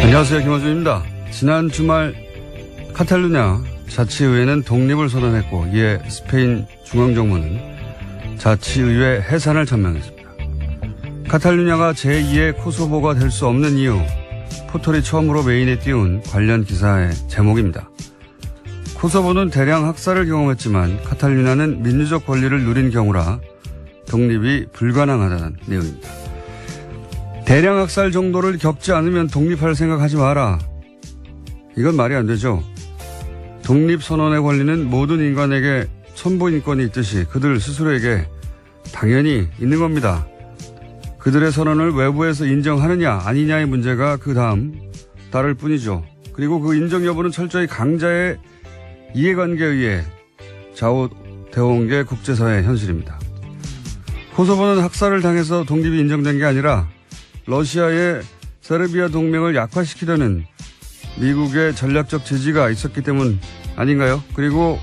안녕하세요. 김어준입니다. 지난 주말 카탈루냐 자치의회는 독립을 선언했고 이에 스페인 중앙정부는 자치의회 해산을 천명했습니다. 카탈루냐가 제2의 코소보가 될 수 없는 이유, 포털이 처음으로 메인에 띄운 관련 기사의 제목입니다. 코소보는 대량 학살을 경험했지만 카탈루냐는 민주적 권리를 누린 경우라 독립이 불가능하다는 내용입니다. 대량 학살 정도를 겪지 않으면 독립할 생각하지 마라. 이건 말이 안 되죠. 독립선언의 권리는 모든 인간에게 선보인권이 있듯이 그들 스스로에게 당연히 있는 겁니다. 그들의 선언을 외부에서 인정하느냐 아니냐의 문제가 그 다음 따를 뿐이죠. 그리고 그 인정 여부는 철저히 강자의 이해관계에 의해 좌우되어 온 게 국제사회의 현실입니다. 코소보는 학살을 당해서 독립이 인정된 게 아니라 러시아의 세르비아 동맹을 약화시키려는 미국의 전략적 지지가 있었기 때문 아닌가요? 그리고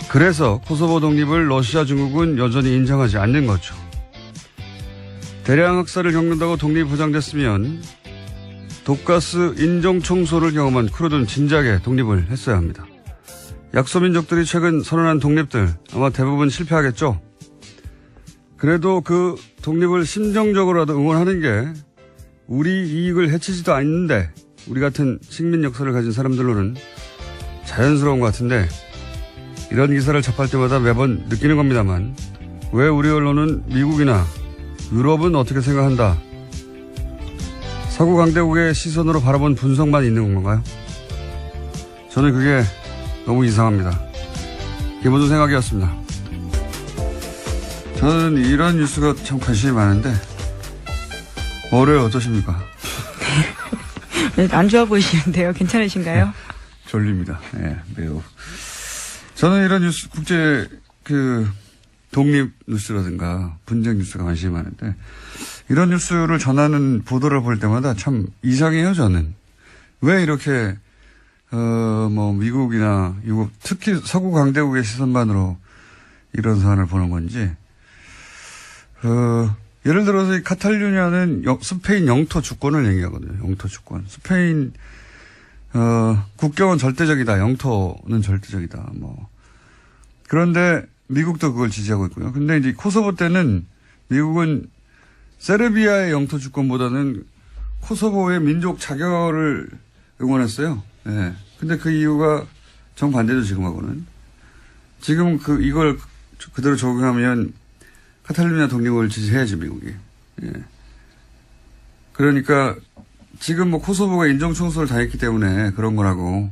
그래서 코소보 독립을 러시아 중국은 여전히 인정하지 않는 거죠. 대량 학살을 겪는다고 독립이 보장됐으면 독가스 인종청소를 경험한 쿠르드는 진작에 독립을 했어야 합니다. 약소민족들이 최근 선언한 독립들 아마 대부분 실패하겠죠. 그래도 그 독립을 심정적으로라도 응원하는 게 우리 이익을 해치지도 않는데 우리 같은 식민 역사를 가진 사람들로는 자연스러운 것 같은데 이런 기사를 접할 때마다 매번 느끼는 겁니다만 왜 우리 언론은 미국이나 유럽은 어떻게 생각한다. 서구 강대국의 시선으로 바라본 분석만 있는 건가요? 저는 그게 너무 이상합니다. 기본적인 생각이었습니다. 저는 이런 뉴스가 참 관심이 많은데 월요일 어떠십니까? 네, 안 좋아 보이시는데요. 괜찮으신가요? 졸립니다. 네, 매우. 저는 이런 뉴스, 국제 독립 뉴스라든가 분쟁 뉴스가 관심이 많은데 이런 뉴스를 전하는 보도를 볼 때마다 참 이상해요. 저는 왜 이렇게 미국이나 유럽, 특히 서구 강대국의 시선만으로 이런 사안을 보는 건지. 예를 들어서 이 카탈루냐는 스페인 영토 주권을 얘기하거든요. 영토 주권. 스페인, 국경은 절대적이다. 영토는 절대적이다. 그런데 미국도 그걸 지지하고 있고요. 근데 이제 코소보 때는 미국은 세르비아의 영토 주권보다는 코소보의 민족 자결을 응원했어요. 예. 근데 그 이유가 정반대죠, 지금하고는. 지금 이걸 그대로 적용하면 카탈루냐 독립을 지지해야지, 미국이. 예. 그러니까 지금 코소보가 인종청소를 당했기 때문에 그런 거라고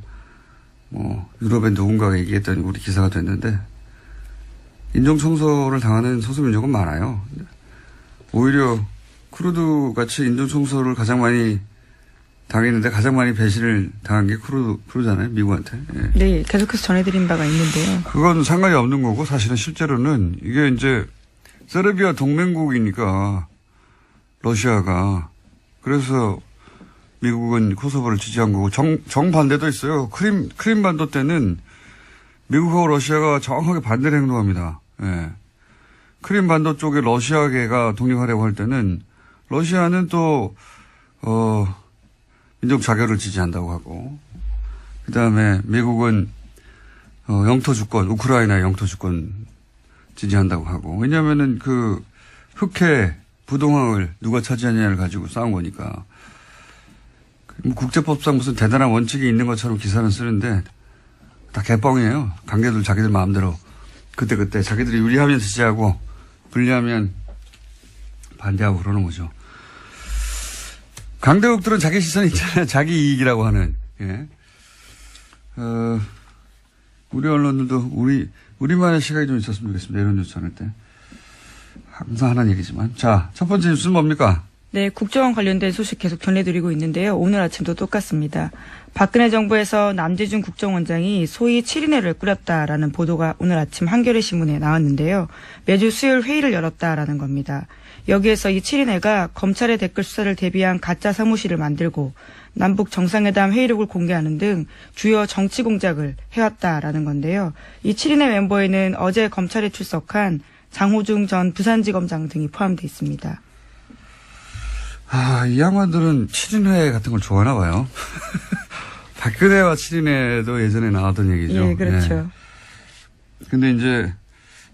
유럽의 누군가가 얘기했더니 우리 기사가 됐는데 인종청소를 당하는 소수민족은 많아요. 오히려 쿠르드 같이 인종청소를 가장 많이 당했는데 가장 많이 배신을 당한 게 쿠르드잖아요, 미국한테. 예. 네, 계속해서 전해드린 바가 있는데요. 그건 상관이 없는 거고 사실은 실제로는 이게 이제 세르비아 동맹국이니까 러시아가 그래서 미국은 코소보를 지지한 거고 정반대도 있어요. 크림반도 때는 미국하고 러시아가 정확하게 반대로 행동합니다. 예. 크림반도 쪽에 러시아계가 독립하려고 할 때는 러시아는 또 민족 자결을 지지한다고 하고 그다음에 미국은 영토 주권, 우크라이나 영토 주권 지지한다고 하고 왜냐하면은 흑해 부동항을 누가 차지하느냐를 가지고 싸운 거니까 국제법상 무슨 대단한 원칙이 있는 것처럼 기사는 쓰는데 다 개뻥이에요. 관계들 자기들 마음대로 그때 자기들이 유리하면 지지하고 불리하면 반대하고 그러는 거죠. 강대국들은 자기 시선이 있잖아요. 자기 이익이라고 하는. 예. 우리 언론들도 우리만의 시각이 좀 있었으면 좋겠습니다. 이런 뉴스 전할 때. 항상 하는 얘기지만. 자, 첫 번째 뉴스는 뭡니까? 네, 국정원 관련된 소식 계속 전해드리고 있는데요. 오늘 아침도 똑같습니다. 박근혜 정부에서 남재준 국정원장이 소위 7인회를 꾸렸다라는 보도가 오늘 아침 한겨레 신문에 나왔는데요. 매주 수요일 회의를 열었다라는 겁니다. 여기에서 이 7인회가 검찰의 댓글 수사를 대비한 가짜 사무실을 만들고 남북 정상회담 회의록을 공개하는 등 주요 정치 공작을 해왔다라는 건데요. 이 7인회 멤버에는 어제 검찰에 출석한 장호중 전 부산지검장 등이 포함되어 있습니다. 이 양반들은 7인회 같은 걸 좋아하나 봐요. 박근혜와 7인회도 예전에 나왔던 얘기죠. 예, 그렇죠. 근데 이제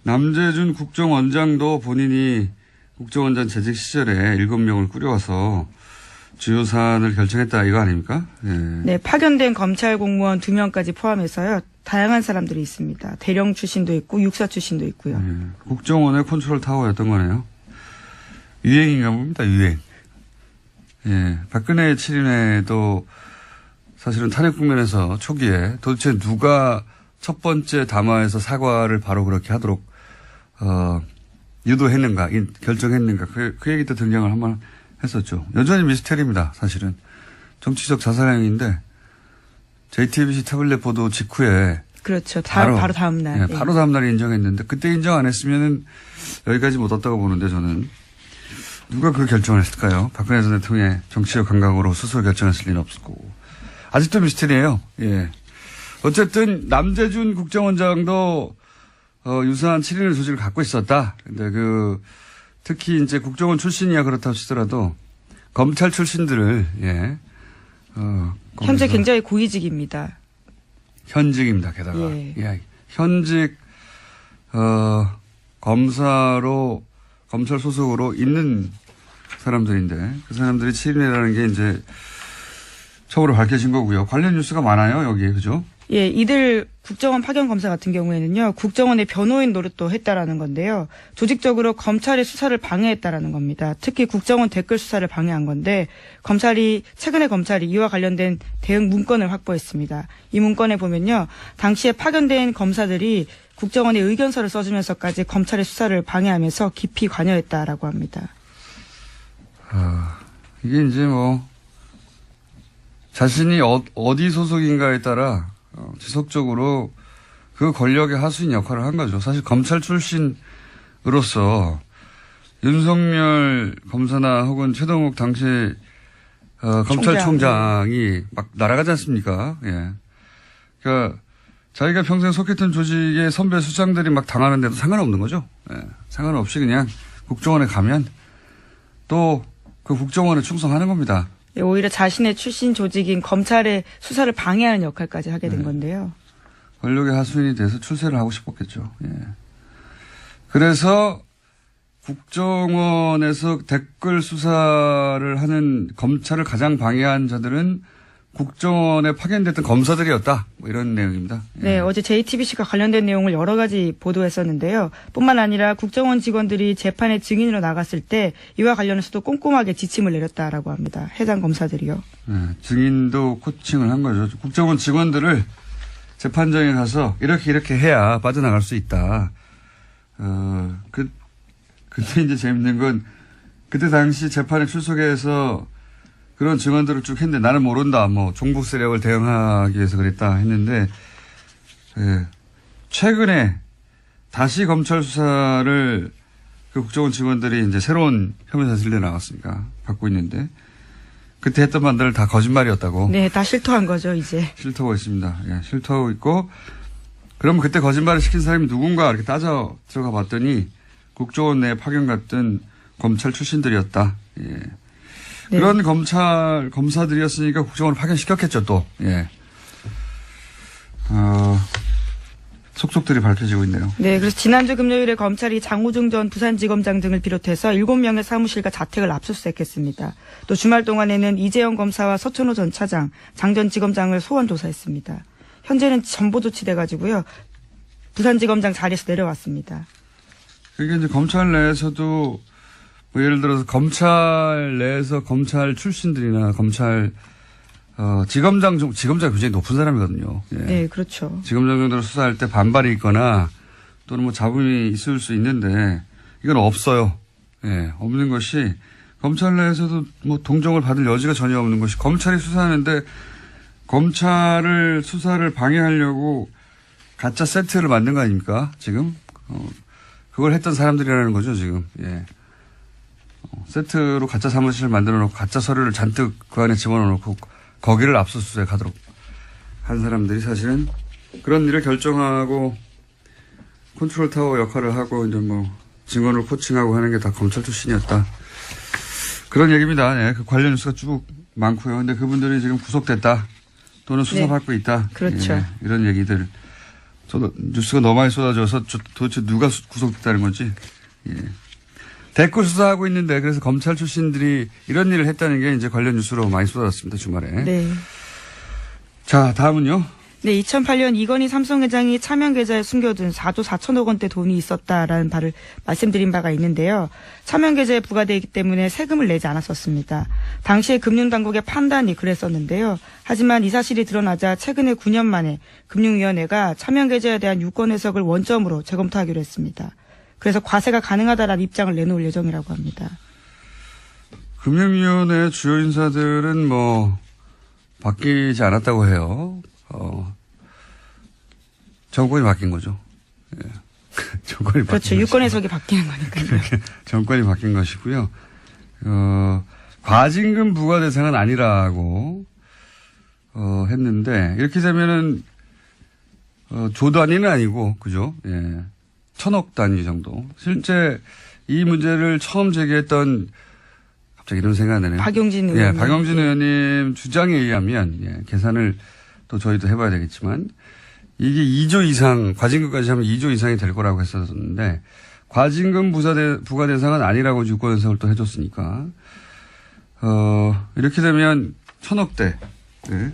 남재준 국정원장도 본인이 국정원장 재직 시절에 7명을 꾸려와서 주요 사안을 결정했다 이거 아닙니까? 예. 네, 파견된 검찰 공무원 2명까지 포함해서요. 다양한 사람들이 있습니다. 대령 출신도 있고 육사 출신도 있고요. 예. 국정원의 컨트롤 타워였던 거네요. 유행인가 봅니다. 유행. 예. 박근혜 7인회도 사실은 탄핵 국면에서 초기에 도대체 누가 첫 번째 담화에서 사과를 바로 그렇게 하도록 유도했는가, 결정했는가 그 얘기 때 등장을 한번 했었죠. 여전히 미스테리입니다. 사실은 정치적 자살행위인데 JTBC 태블릿 보도 직후에 그렇죠. 바로 다음 날. 네, 바로 다음 날에 인정했는데 그때 인정 안 했으면은 여기까지 못 왔다고 보는데 저는 누가 그 결정을 했을까요? 박근혜 전 대통령의 정치적 감각으로 스스로 결정했을 리는 없을 거고 아직도 미스테리예요. 예. 어쨌든 남재준 국정원장도 유사한 7인의 조직을 갖고 있었다. 근데 특히 이제 국정원 출신이야 그렇다고 치더라도 검찰 출신들을 현재 굉장히 고위직입니다. 현직입니다. 게다가 예. 현직 검찰 소속으로 있는 사람들인데 그 사람들이 7인회라는 게 이제 처음으로 밝혀진 거고요. 관련 뉴스가 많아요 여기에 그죠? 예, 이들 국정원 파견 검사 같은 경우에는요, 국정원의 변호인 노릇도 했다라는 건데요. 조직적으로 검찰의 수사를 방해했다라는 겁니다. 특히 국정원 댓글 수사를 방해한 건데, 최근에 검찰이 이와 관련된 대응 문건을 확보했습니다. 이 문건에 보면요, 당시에 파견된 검사들이 국정원의 의견서를 써주면서까지 검찰의 수사를 방해하면서 깊이 관여했다라고 합니다. 이게 이제 자신이 어디 소속인가에 따라 지속적으로 그 권력의 하수인 역할을 한 거죠. 사실 검찰 출신으로서 윤석열 검사나 혹은 최동욱 당시 검찰총장이 막 날아가지 않습니까? 예. 그러니까 자기가 평생 속했던 조직의 선배 수장들이 막 당하는데도 상관없는 거죠. 예. 상관없이 그냥 국정원에 가면 또 그 국정원에 충성하는 겁니다. 오히려 자신의 출신 조직인 검찰의 수사를 방해하는 역할까지 하게 된 건데요. 권력의 하수인이 돼서 출세를 하고 싶었겠죠. 예. 그래서 국정원에서 댓글 수사를 하는 검찰을 가장 방해한 자들은 국정원에 파견됐던 검사들이었다. 이런 내용입니다. 예. 네, 어제 JTBC가 관련된 내용을 여러 가지 보도했었는데요. 뿐만 아니라 국정원 직원들이 재판에 증인으로 나갔을 때 이와 관련해서도 꼼꼼하게 지침을 내렸다라고 합니다. 해당 검사들이요. 네, 증인도 코칭을 한 거죠. 국정원 직원들을 재판장에 가서 이렇게 해야 빠져나갈 수 있다. 그때 이제 재밌는 건 그때 당시 재판에 출석해서 그런 증언들을 쭉 했는데 나는 모른다. 종북 세력을 대응하기 위해서 그랬다 했는데 최근에 다시 검찰 수사를 그 국정원 직원들이 이제 새로운 혐의 사실로 나왔으니까 받고 있는데 그때 했던 말들 다 거짓말이었다고. 네, 다 실토한 거죠 이제. 실토하고 있습니다. 예, 실토하고 있고 그러면 그때 거짓말을 시킨 사람이 누군가 이렇게 따져 들어가 봤더니 국정원 내에 파견 갔던 검찰 출신들이었다. 예. 네. 그런 검사들이었으니까 국정원을 파견시켰겠죠, 또. 예. 속속들이 밝혀지고 있네요. 네, 그래서 지난주 금요일에 검찰이 장호중 전 부산지검장 등을 비롯해서 7명의 사무실과 자택을 압수수색했습니다. 또 주말 동안에는 이재영 검사와 서천호 전 차장, 장 전 지검장을 소환 조사했습니다. 현재는 전보 조치돼가지고요. 부산지검장 자리에서 내려왔습니다. 그게 이제 검찰 내에서도 예를 들어서 검찰 내에서 검찰 출신들이나 지검장이 굉장히 높은 사람이거든요. 예. 네, 그렇죠. 지검장 정도로 수사할 때 반발이 있거나 또는 잡음이 있을 수 있는데 이건 없어요. 예, 없는 것이 검찰 내에서도 동정을 받을 여지가 전혀 없는 것이 검찰이 수사하는데 검찰을 수사를 방해하려고 가짜 세트를 만든 거 아닙니까? 지금 그걸 했던 사람들이라는 거죠, 지금. 예. 세트로 가짜 사무실을 만들어 놓고 가짜 서류를 잔뜩 그 안에 집어넣어 놓고 거기를 압수수색하도록 한 사람들이 사실은 그런 일을 결정하고 컨트롤 타워 역할을 하고 이제 증언을 코칭하고 하는 게 다 검찰 출신이었다. 그런 얘기입니다. 네, 그 관련 뉴스가 쭉 많고요. 근데 그분들이 지금 구속됐다 또는 수사받고 있다. 그렇죠. 예, 이런 얘기들. 저도 뉴스가 너무 많이 쏟아져서 도대체 누가 구속됐다는 건지. 예. 댓글 수사하고 있는데 그래서 검찰 출신들이 이런 일을 했다는 게 이제 관련 뉴스로 많이 쏟아졌습니다. 주말에. 네. 자, 다음은요. 네, 2008년 이건희 삼성회장이 차명 계좌에 숨겨둔 4조 4천억 원대 돈이 있었다라는 바를 말씀드린 바가 있는데요. 차명 계좌에 부과되기 때문에 세금을 내지 않았었습니다. 당시에 금융당국의 판단이 그랬었는데요. 하지만 이 사실이 드러나자 최근에 9년 만에 금융위원회가 차명 계좌에 대한 유권 해석을 원점으로 재검토하기로 했습니다. 그래서 과세가 가능하다라는 입장을 내놓을 예정이라고 합니다. 금융위원회 주요 인사들은 뭐 바뀌지 않았다고 해요. 정권이 바뀐 거죠. 예. 정권이 그렇죠. 바뀐 유권 해석이 바뀌는 거니까요. 정권이 바뀐 것이고요. 과징금 부과 대상은 아니라고 했는데 이렇게 되면은 조 단위는 아니고 그죠? 예. 1,000억 단위 정도. 실제 이 문제를 처음 제기했던 갑자기 이런 생각이 나네요. 박용진 의원님. 예, 박용진 의원님 주장에 의하면 예, 계산을 또 저희도 해봐야 되겠지만 이게 2조 이상 과징금까지 하면 2조 이상이 될 거라고 했었는데 과징금 부과 대상은 아니라고 유권 해석을 또 해줬으니까 이렇게 되면 1,000억대 예.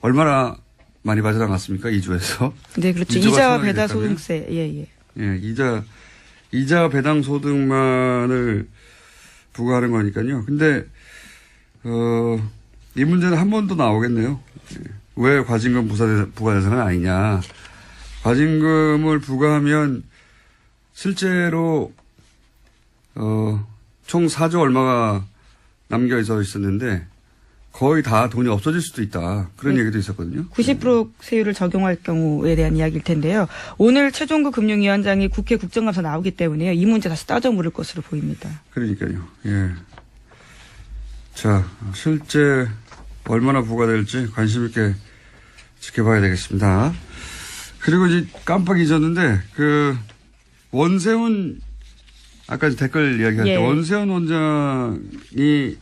얼마나 많이 빠져나갔습니까? 2조에서. 네, 그렇죠. 이자와 배당 소득세. 예. 예, 이자 배당 소득만을 부과하는 거니까요. 근데, 이 문제는 한 번 더 나오겠네요. 왜 과징금 부과 대상은 아니냐. 과징금을 부과하면 실제로, 총 4조 얼마가 남겨 있었는데 거의 다 돈이 없어질 수도 있다. 그런 네. 얘기도 있었거든요. 90% 세율을 적용할 경우에 대한 이야기일 텐데요. 오늘 최종구 금융위원장이 국회 국정감사 나오기 때문에요. 이 문제 다시 따져 물을 것으로 보입니다. 그러니까요. 예. 자, 실제 얼마나 부과될지 관심 있게 지켜봐야 되겠습니다. 그리고 이제 깜빡 잊었는데 원세훈 아까 댓글 이야기할 때 원세훈 원장이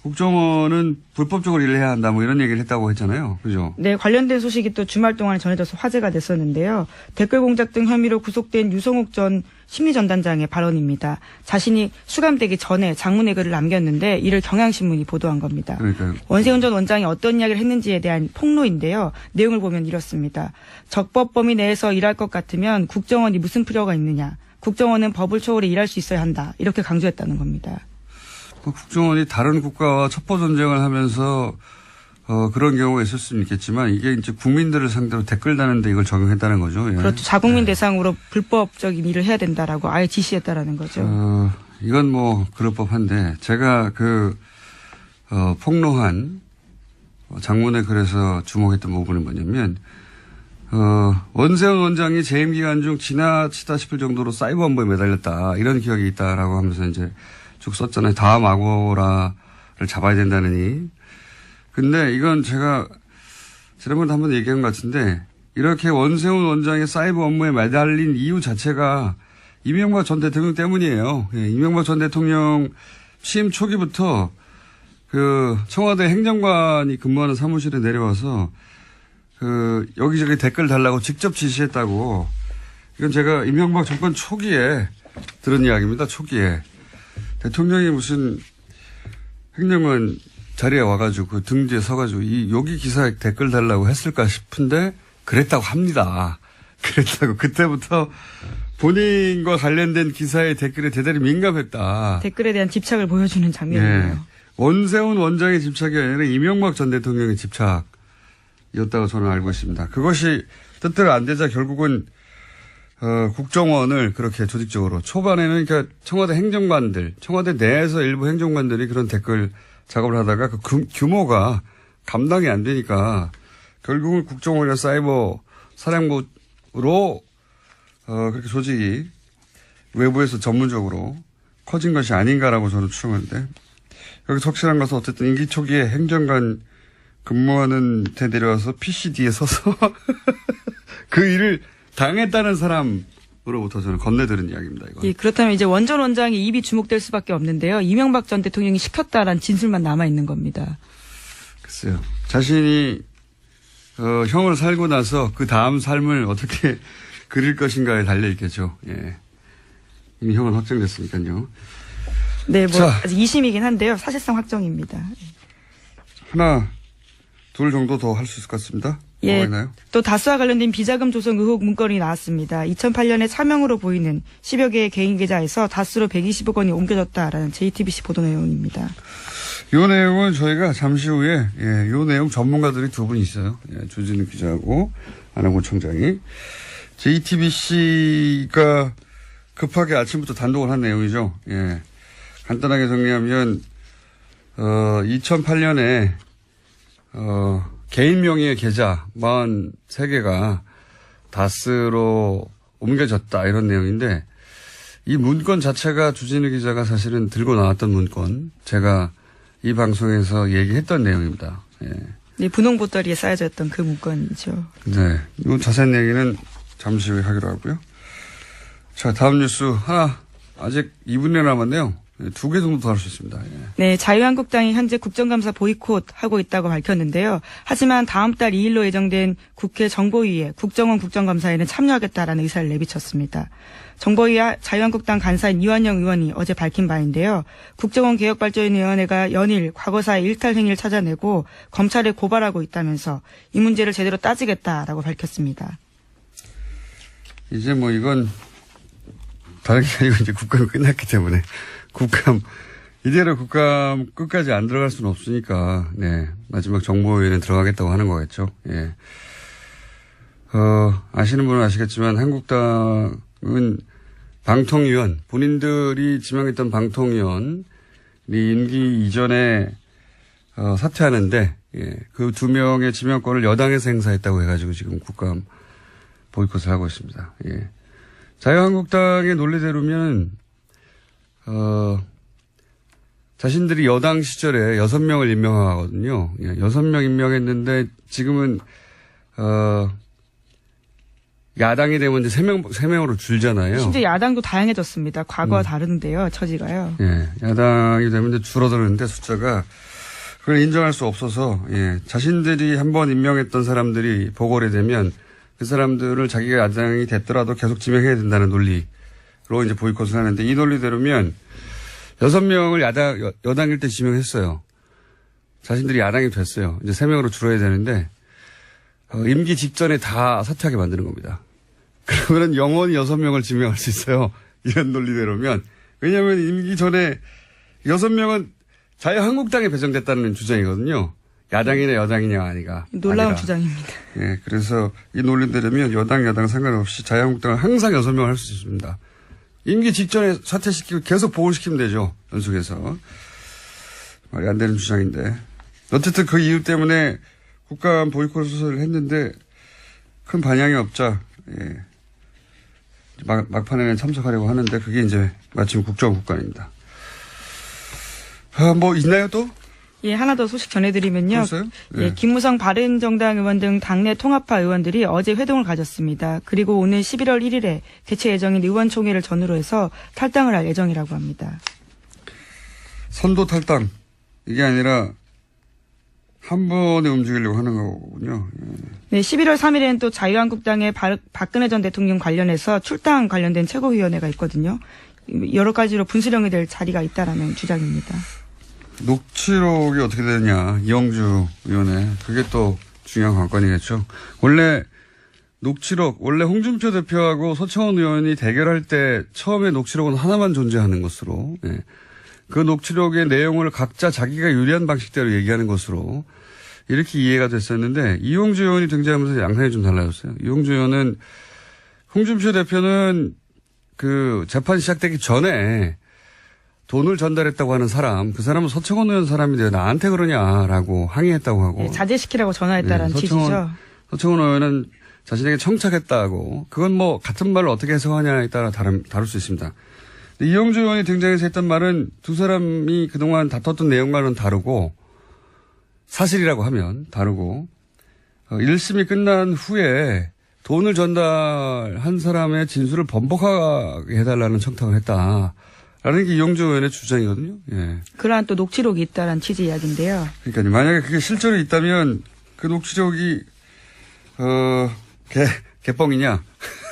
국정원은 불법적으로 일을 해야 한다 뭐 이런 얘기를 했다고 했잖아요. 그죠? 네, 관련된 소식이 또 주말 동안에 전해져서 화제가 됐었는데요. 댓글 공작 등 혐의로 구속된 유성욱 전 심리전단장의 발언입니다. 자신이 수감되기 전에 장문의 글을 남겼는데 이를 경향신문이 보도한 겁니다. 그러니까요. 원세훈 전 원장이 어떤 이야기를 했는지에 대한 폭로인데요. 내용을 보면 이렇습니다. 적법 범위 내에서 일할 것 같으면 국정원이 무슨 필요가 있느냐. 국정원은 법을 초월해 일할 수 있어야 한다. 이렇게 강조했다는 겁니다. 국정원이 다른 국가와 첩보 전쟁을 하면서 그런 경우가 있을 수는 있겠지만 이게 이제 국민들을 상대로 댓글 다는데 이걸 적용했다는 거죠. 예. 그렇죠. 자국민 대상으로 불법적인 일을 해야 된다라고 아예 지시했다라는 거죠. 이건 뭐 그럴 법한데 제가 폭로한 장문에 글에서 주목했던 부분은 뭐냐면 원세훈 원장이 재임 기간 중 지나치다 싶을 정도로 사이버 엄보에 매달렸다 이런 기억이 있다라고 하면서 이제 쭉 썼잖아요. 다음 아고라를 잡아야 된다느니. 근데 이건 제가 지난번에 한번 얘기한 것 같은데 이렇게 원세훈 원장의 사이버 업무에 매달린 이유 자체가 이명박 전 대통령 때문이에요. 예, 이명박 전 대통령 취임 초기부터 청와대 행정관이 근무하는 사무실에 내려와서 여기저기 댓글 달라고 직접 지시했다고. 이건 제가 이명박 정권 초기에 들은 이야기입니다. 초기에. 대통령이 무슨 행정관 자리에 와가지고 그 등 뒤에 서가지고 여기 기사에 댓글 달라고 했을까 싶은데 그랬다고 합니다. 그랬다고. 그때부터 본인과 관련된 기사의 댓글에 대단히 민감했다. 댓글에 대한 집착을 보여주는 장면이에요. 네. 원세훈 원장의 집착이 아니라 이명박 전 대통령의 집착이었다고 저는 알고 있습니다. 그것이 뜻대로 안 되자 결국은 국정원을 그렇게 조직적으로 초반에는 그러니까 청와대 행정관들, 청와대 내에서 일부 행정관들이 그런 댓글 작업을 하다가 그 규모가 감당이 안 되니까 결국은 국정원이나 사이버 사령부로 그렇게 조직이 외부에서 전문적으로 커진 것이 아닌가라고 저는 추정하는데 여기서 확실한 것은 어쨌든 임기 초기에 행정관 근무하는 데 내려와서 PCD에 서서 그 일을 당했다는 사람의 으로부터 저는 건네들은 이야기입니다. 이거. 예, 그렇다면 이제 원전 원장이 입이 주목될 수밖에 없는데요. 이명박 전 대통령이 시켰다라는 진술만 남아 있는 겁니다. 글쎄요. 자신이 형을 살고 나서 그 다음 삶을 어떻게 그릴 것인가에 달려 있겠죠. 예. 이미 형은 확정됐으니까요. 네, 뭐 자. 아직 2심이긴 한데요. 사실상 확정입니다. 하나, 둘 정도 더 할 수 있을 것 같습니다. 예, 뭐가 있나요? 또 다스와 관련된 비자금 조성 의혹 문건이 나왔습니다. 2008년에 차명으로 보이는 10여 개의 개인 계좌에서 다스로 120억 원이 옮겨졌다라는 JTBC 보도 내용입니다. 이 내용은 저희가 잠시 후에 이 내용 전문가들이 두 분 있어요. 예, 조진우 기자하고 안하고 청장이. JTBC가 급하게 아침부터 단독을 한 내용이죠. 예. 간단하게 정리하면 2008년에 개인 명의의 계좌 43개가 다스로 옮겨졌다 이런 내용인데 이 문건 자체가 주진우 기자가 사실은 들고 나왔던 문건 제가 이 방송에서 얘기했던 내용입니다. 예. 네, 분홍 보따리에 쌓여져 있던 그 문건이죠. 네. 이 자세한 얘기는 잠시 후에 하기로 하고요. 자, 다음 뉴스 하나 아직 2분여 남았네요. 2개 정도 더 할 수 있습니다. 예. 네, 자유한국당이 현재 국정감사 보이콧하고 있다고 밝혔는데요. 하지만 다음 달 2일로 예정된 국회 정보위에 국정원 국정감사에는 참여하겠다라는 의사를 내비쳤습니다. 정보위와 자유한국당 간사인 이완영 의원이 어제 밝힌 바인데요. 국정원 개혁발전위원회가 연일 과거사의 일탈 행위를 찾아내고 검찰에 고발하고 있다면서 이 문제를 제대로 따지겠다라고 밝혔습니다. 이제 뭐 이건 다른 게 아니고 이제 국감이 끝났기 때문에 이대로 국감 끝까지 안 들어갈 수는 없으니까, 네. 마지막 정보위원회는 들어가겠다고 하는 거겠죠. 예. 아시는 분은 아시겠지만 한국당은 방통위원, 본인들이 지명했던 방통위원이 임기 이전에, 사퇴하는데, 예. 그 2명의 지명권을 여당에서 행사했다고 해가지고 지금 국감 보이콧을 하고 있습니다. 예. 자유한국당의 논리대로면, 자신들이 여당 시절에 6명을 임명하거든요. 예, 6명 임명했는데 지금은, 야당이 되면 이제 3명으로 줄잖아요. 심지어 야당도 다양해졌습니다. 과거와 다른데요, 처지가요. 예, 야당이 되면 이제 줄어드는데 숫자가 그걸 인정할 수 없어서, 예, 자신들이 한번 임명했던 사람들이 보궐이 되면 그 사람들을 자기가 야당이 됐더라도 계속 지명해야 된다는 논리로 이제 보이콧을 하는데 이 논리대로면 6명을 여당일 때 지명했어요. 자신들이 야당이 됐어요. 이제 3명으로 줄어야 되는데, 임기 직전에 다 사퇴하게 만드는 겁니다. 그러면 영원히 6명을 지명할 수 있어요. 이런 논리대로면. 왜냐하면 임기 전에 6명은 자유한국당에 배정됐다는 주장이거든요. 야당이냐 여당이냐 아니가. 놀라운 아니라. 주장입니다. 예, 그래서 이 논리대로면 여당 상관없이 자유한국당은 항상 6명을 할 수 있습니다. 임기 직전에 사퇴시키고 계속 보궐시키면 되죠. 연속해서. 말이 안 되는 주장인데. 어쨌든 그 이유 때문에 국감 보이콧을 했는데 큰 반향이 없자, 예. 막판에는 참석하려고 하는데 그게 이제 마침 국정국감입니다. 뭐 있나요 또? 예, 하나 더 소식 전해드리면요. 벌써요? 예, 김무성 바른정당 의원 등 당내 통합파 의원들이 어제 회동을 가졌습니다. 그리고 오늘 11월 1일에 개최 예정인 의원총회를 전후로 해서 탈당을 할 예정이라고 합니다. 선도 탈당. 이게 아니라 한 번에 움직이려고 하는 거군요. 예. 네, 11월 3일에는 또 자유한국당의 박근혜 전 대통령 관련해서 출당 관련된 최고위원회가 있거든요. 여러 가지로 분수령이 될 자리가 있다라는 주장입니다. 녹취록이 어떻게 되느냐. 이영주 의원의. 그게 또 중요한 관건이겠죠. 원래 녹취록, 원래 홍준표 대표하고 서청원 의원이 대결할 때 처음에 녹취록은 하나만 존재하는 것으로, 예. 그 녹취록의 내용을 각자 자기가 유리한 방식대로 얘기하는 것으로 이렇게 이해가 됐었는데 이용주 의원이 등장하면서 양상이 좀 달라졌어요. 이용주 의원은 홍준표 대표는 그 재판 시작되기 전에 돈을 전달했다고 하는 사람, 그 사람은 서청원 의원 사람인데 나한테 그러냐라고 항의했다고 하고. 네, 자제시키라고 전화했다라는 취지죠. 서청원 의원은 자신에게 청착했다고. 그건 뭐 같은 말을 어떻게 해석하냐에 따라 다를 수 있습니다. 이용주 의원이 등장해서 했던 말은 두 사람이 그동안 다퉜던 내용과는 다르고 사실이라고 하면 다르고 1심이 끝난 후에 돈을 전달한 사람의 진술을 번복하게 해달라는 청탁을 했다라는 게 이용주 의원의 주장이거든요. 예. 그러한 또 녹취록이 있다는 취지 이야기인데요. 그러니까 만약에 그게 실제로 있다면 그 녹취록이 개뻥이냐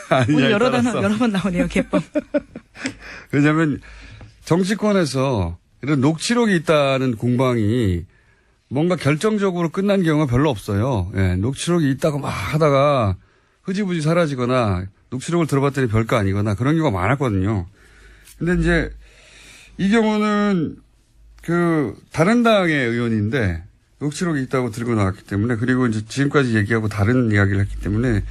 아니냐 오늘 여러 번 나오네요. 개뻥. 왜냐하면 정치권에서 이런 녹취록이 있다는 공방이 뭔가 결정적으로 끝난 경우가 별로 없어요. 예, 녹취록이 있다고 막 하다가 흐지부지 사라지거나 녹취록을 들어봤더니 별거 아니거나 그런 경우가 많았거든요. 근데 이제 이 경우는 다른 당의 의원인데 녹취록이 있다고 들고 나왔기 때문에 그리고 이제 지금까지 얘기하고 다른 이야기를 했기 때문에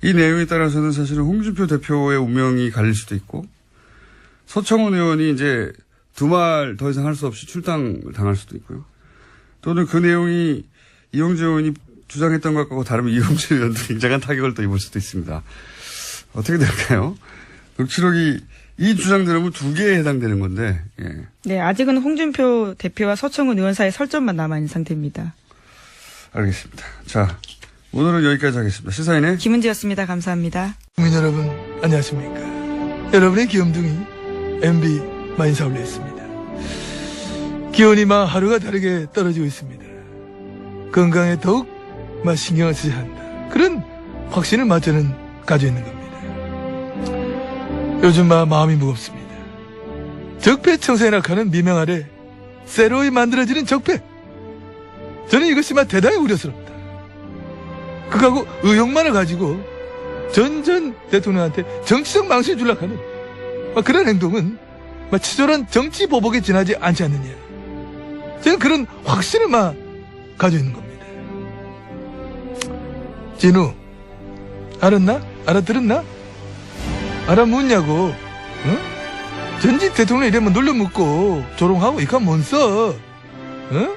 이 내용에 따라서는 사실은 홍준표 대표의 운명이 갈릴 수도 있고 서청원 의원이 이제 두 말 더 이상 할 수 없이 출당을 당할 수도 있고요. 또는 그 내용이 이용주 의원이 주장했던 것과 다르면 이용주 의원도 굉장한 타격을 또 입을 수도 있습니다. 어떻게 될까요? 녹취록이 이 주장들은 두 개에 해당되는 건데. 예. 네, 아직은 홍준표 대표와 서청원 의원 사이에 설전만 남아있는 상태입니다. 알겠습니다. 자, 오늘은 여기까지 하겠습니다. 시사인의 김은지였습니다. 감사합니다. 국민 여러분 안녕하십니까. 여러분의 귀염둥이 MB 만사올려 있습니다. 기온이 하루가 다르게 떨어지고 있습니다. 건강에 더욱 신경을 쓰셔야 한다. 그런 확신을 저는 가지고 있는 겁니다. 요즘 마음이 무겁습니다. 적폐청산이라 하는 미명 아래 새로이 만들어지는 적폐. 저는 이것이 대단히 우려스럽다. 그하고 의혹만을 가지고 전 대통령한테 정치적 망신을 주려고 하는 그런 행동은 치졸한 정치 보복에 지나지 않지 않느냐. 저는 그런 확신을 가지고 있는 겁니다. 진우, 알았나? 알아들었나? 알아묻냐고. 응? 전직 대통령 이러면 놀려묻고 조롱하고 이건 뭔 써? 응?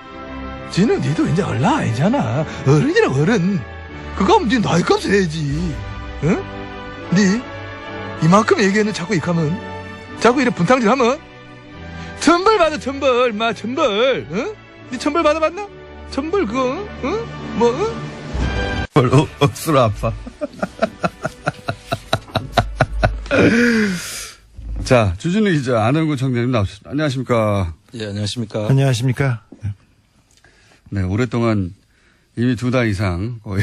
진우, 니도 이제 얼라 아니잖아. 어른이라 어른. 그거 하면 니 나이값 해야지. 응? 니 이만큼 얘기했는데 자꾸 이카면 자꾸 이래 분탕질 하면 천벌 받아. 천벌. 천벌. 응? 니 천벌 받아봤나? 천벌 그거 응? 응? 억수로 아파. 자, 주진우 기자, 안영구 청장님 나오셨습니다. 안녕하십니까. 예, 안녕하십니까. 안녕하십니까. 네, 오랫동안 이미 2달 이상 거의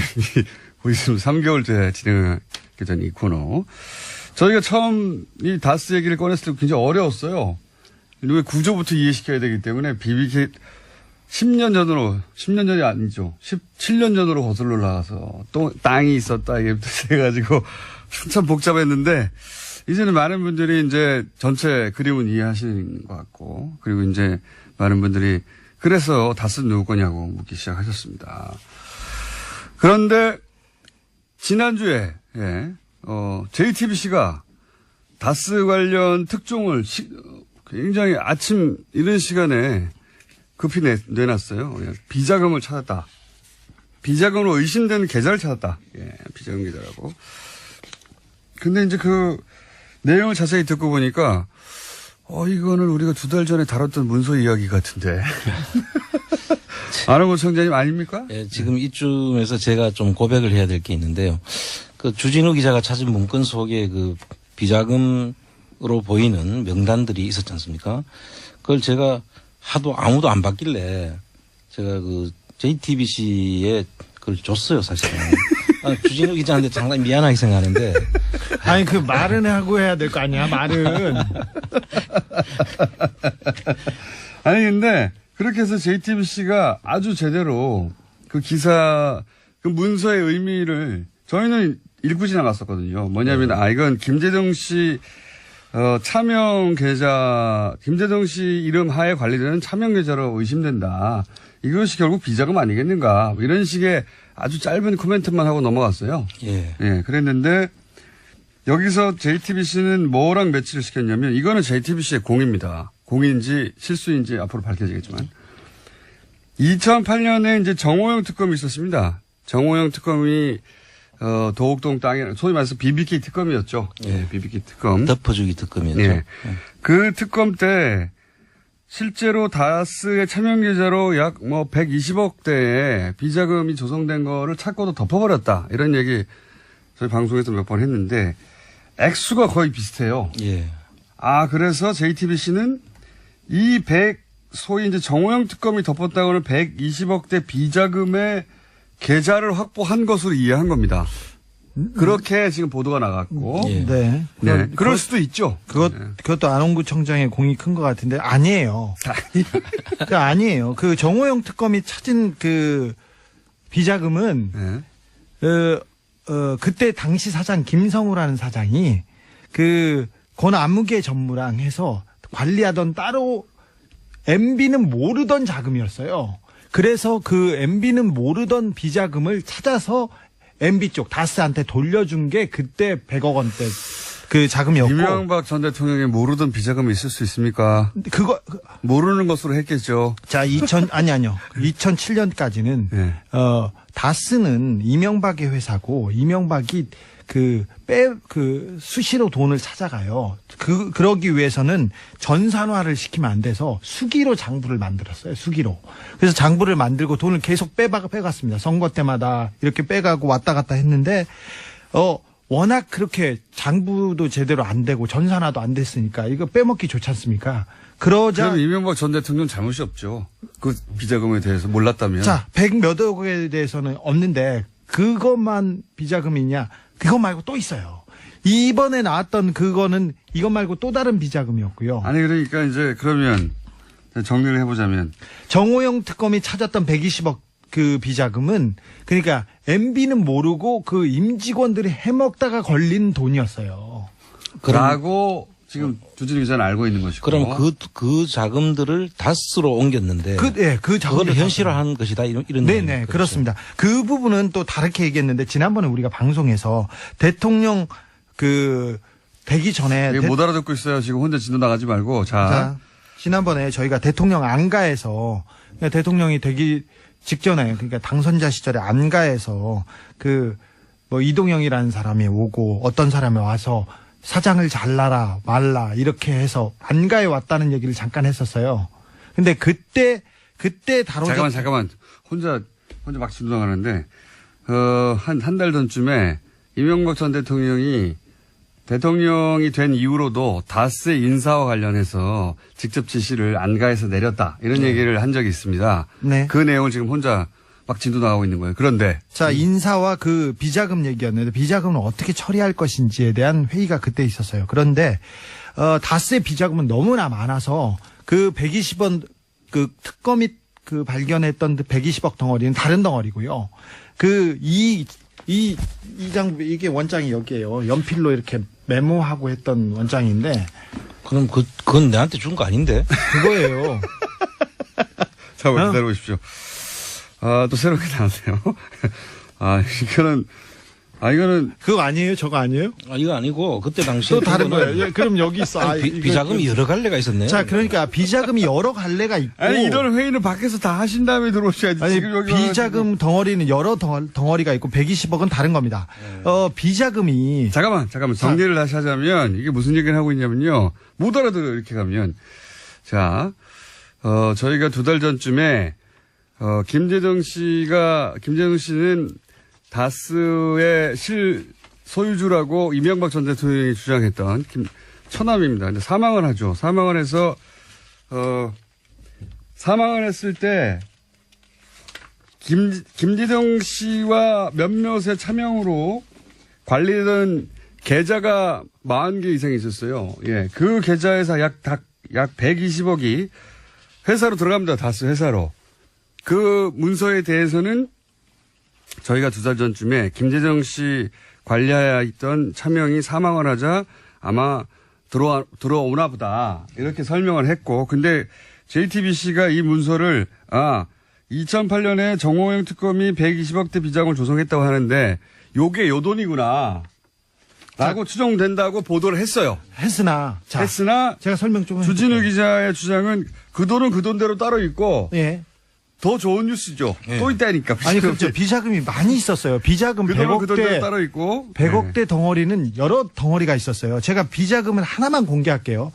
있으면 3개월째 진행하게 된 이 코너. 저희가 처음 이 다스 얘기를 꺼냈을 때 굉장히 어려웠어요. 왜 구조부터 이해시켜야 되기 때문에 BBK 10년 전이 아니죠. 17년 전으로 거슬러 올라가서 또 땅이 있었다 이게부터 해가지고 참 복잡했는데 이제는 많은 분들이 이제 전체 그림은 이해하시는 것 같고 그리고 이제 많은 분들이 그래서 다스는 누구 거냐고 묻기 시작하셨습니다. 그런데 지난주에 JTBC가 다스 관련 특종을 굉장히 아침 이른 시간에 급히 내놨어요. 비자금을 찾았다. 비자금으로 의심되는 계좌를 찾았다. 비자금 계좌라고. 근데 이제 그 내용을 자세히 듣고 보니까 이거는 우리가 2달 전에 다뤘던 문서 이야기 같은데. 안영구 청장님 아닙니까? 예, 지금 이쯤에서 제가 좀 고백을 해야 될 게 있는데요. 그 주진우 기자가 찾은 문건 속에 그 비자금으로 보이는 명단들이 있었지 않습니까? 그걸 제가 하도 아무도 안 받길래 제가 그 JTBC에 그걸 줬어요, 사실은. 주진우 기자한테 상당히 미안하게 생각하는데. 아니, 그 말은 하고 해야 될 거 아니야, 말은. 아니, 근데 그렇게 해서 JTBC가 아주 제대로 그 기사, 그 문서의 의미를 저희는 읽고 지나갔었거든요. 뭐냐면, 이건 김재정 씨, 차명 계좌, 김재정 씨 이름 하에 관리되는 차명 계좌로 의심된다. 이것이 결국 비자금 아니겠는가. 이런 식의 아주 짧은 코멘트만 하고 넘어갔어요. 예. 그랬는데, 여기서 JTBC는 뭐랑 매치를 시켰냐면, 이거는 JTBC의 공입니다. 공인지 실수인지 앞으로 밝혀지겠지만. 2008년에 이제 정호영 특검이 있었습니다. 정호영 특검이 도곡동 땅에 소위 말해서 BBK 특검이었죠. 예. BBK 특검. 덮어주기 특검이었죠. 예. 그 특검 때 실제로 다스의 차명 계좌로 약 120억 대의 비자금이 조성된 거를 찾고도 덮어버렸다. 이런 얘기 저희 방송에서 몇 번 했는데 액수가 거의 비슷해요. 예. 그래서 JTBC는 이 소위 이제 정호영 특검이 덮었다고는 120억대 비자금의 계좌를 확보한 것으로 이해한 겁니다. 그렇게 지금 보도가 나갔고. 예. 네. 네. 그럴 수도 있죠. 그것도 안홍구청장의 공이 큰 것 같은데 아니에요. 아니에요. 그 정호영 특검이 찾은 그 비자금은 네. 그때 당시 사장 김성우라는 사장이 그 권안무개 전무랑 해서 관리하던 따로 MB는 모르던 자금이었어요. 그래서 그 MB는 모르던 비자금을 찾아서 MB 쪽 다스한테 돌려준 게 그때 100억 원대 그 자금이었고. 이명박 전 대통령이 모르던 비자금이 있을 수 있습니까? 모르는 것으로 했겠죠. 자, 아니요. 2007년까지는 네. 다스는 이명박의 회사고 이명박이 수시로 돈을 찾아가요. 그러기 위해서는 전산화를 시키면 안 돼서 수기로 장부를 만들었어요. 수기로. 그래서 장부를 만들고 돈을 계속 빼갔습니다. 선거 때마다 이렇게 빼가고 왔다 갔다 했는데, 워낙 그렇게 장부도 제대로 안 되고 전산화도 안 됐으니까 이거 빼먹기 좋지 않습니까? 그럼 이명박 전 대통령 잘못이 없죠. 그 비자금에 대해서 몰랐다면. 자, 100몇 억에 대해서는 없는데 그것만 비자금이냐? 그거 말고 또 있어요. 이번에 나왔던 그거는 이것 말고 또 다른 비자금이었고요. 아니 그러니까 이제 그러면 정리를 해보자면 정호영 특검이 찾았던 120억 그 비자금은 그러니까 MB는 모르고 그 임직원들이 해먹다가 걸린 돈이었어요. 라고 지금 주진우 기자는 알고 있는 것이고. 그럼 그 자금들을 다스로 옮겼는데. 그 자금을 그걸 현실화한 것이다. 이런. 네네, 그렇죠. 그렇습니다. 그 부분은 또 다르게 얘기했는데 지난번에 우리가 방송에서 대통령 되기 전에. 못 알아듣고 있어요. 지금 혼자 진도 나가지 말고. 자, 지난번에 저희가 대통령 안가에서 대통령이 되기 직전에 그러니까 당선자 시절에 안가에서 이동영이라는 사람이 오고 어떤 사람이 와서 사장을 잘라라 말라 이렇게 해서 안가에 왔다는 얘기를 잠깐 했었어요. 근데 그때 잠깐만. 혼자 막 진도나가는데 한 달 전쯤에 이명박 전 대통령이 된 이후로도 다스의 인사와 관련해서 직접 지시를 안가에서 내렸다. 이런 얘기를 한 적이 있습니다. 네. 그 내용을 지금 혼자 막 진도 나가고 있는 거예요. 그런데. 자, 인사와 그 비자금 얘기였는데 비자금을 어떻게 처리할 것인지에 대한 회의가 그때 있었어요. 그런데, 다스의 비자금은 너무나 많아서 그 120원 그 특검이 발견했던 120억 덩어리는 다른 덩어리고요. 이 장부, 이게 원장이 여기에요. 연필로 이렇게 메모하고 했던 원장인데. 그럼 그건 내한테 준 거 아닌데? 그거예요. 잠깐만 기다려보십시오. 또 새롭게 나왔네요. 이거는. 그거 아니에요? 저거 아니에요? 이거 아니고, 그때 당시에. 또 다른 거예요. 그럼 여기 있어. 비자금이 여러 갈래가 있었네요. 자, 그러니까 비자금이 여러 갈래가 있고. 아니, 이런 회의는 밖에서 다 하신 다음에 들어오셔야지. 아니, 지금 여기 비자금 덩어리는 여러 덩어리가 있고 120억은 다른 겁니다. 비자금이. 잠깐만. 정리를 다시 하자면 이게 무슨 얘기를 하고 있냐면요. 못 알아들어요. 이렇게 가면. 자, 저희가 2달 전쯤에 김재정 씨는 다스의 소유주라고 이명박 전 대통령이 주장했던 처남입니다. 근데 사망을 하죠. 사망을 해서, 사망을 했을 때, 김재정 씨와 몇몇의 차명으로 관리되던 계좌가 40개 이상 있었어요. 예. 그 계좌에서 약 120억이 회사로 들어갑니다. 다스 회사로. 그 문서에 대해서는 저희가 2달 전쯤에 김재정 씨 관리하에 있던 차명이 사망을 하자 아마 들어오나 보다. 이렇게 설명을 했고, 근데 JTBC가 이 문서를, 2008년에 정호영 특검이 120억대 비자금을 조성했다고 하는데, 요게 요 돈이구나. 라고 추정된다고 보도를 했어요. 했으나 제가 설명 좀 주진우 기자의 주장은 그 돈은 그 돈대로 따로 있고, 예. 더 좋은 뉴스죠. 예. 또 있다니까. 아니 그렇죠. 비자금이 많이 있었어요. 비자금 그 돈은 그 돈대로 100억대 따로 있고. 100억대 덩어리는 여러 덩어리가 있었어요. 제가 비자금을 하나만 공개할게요.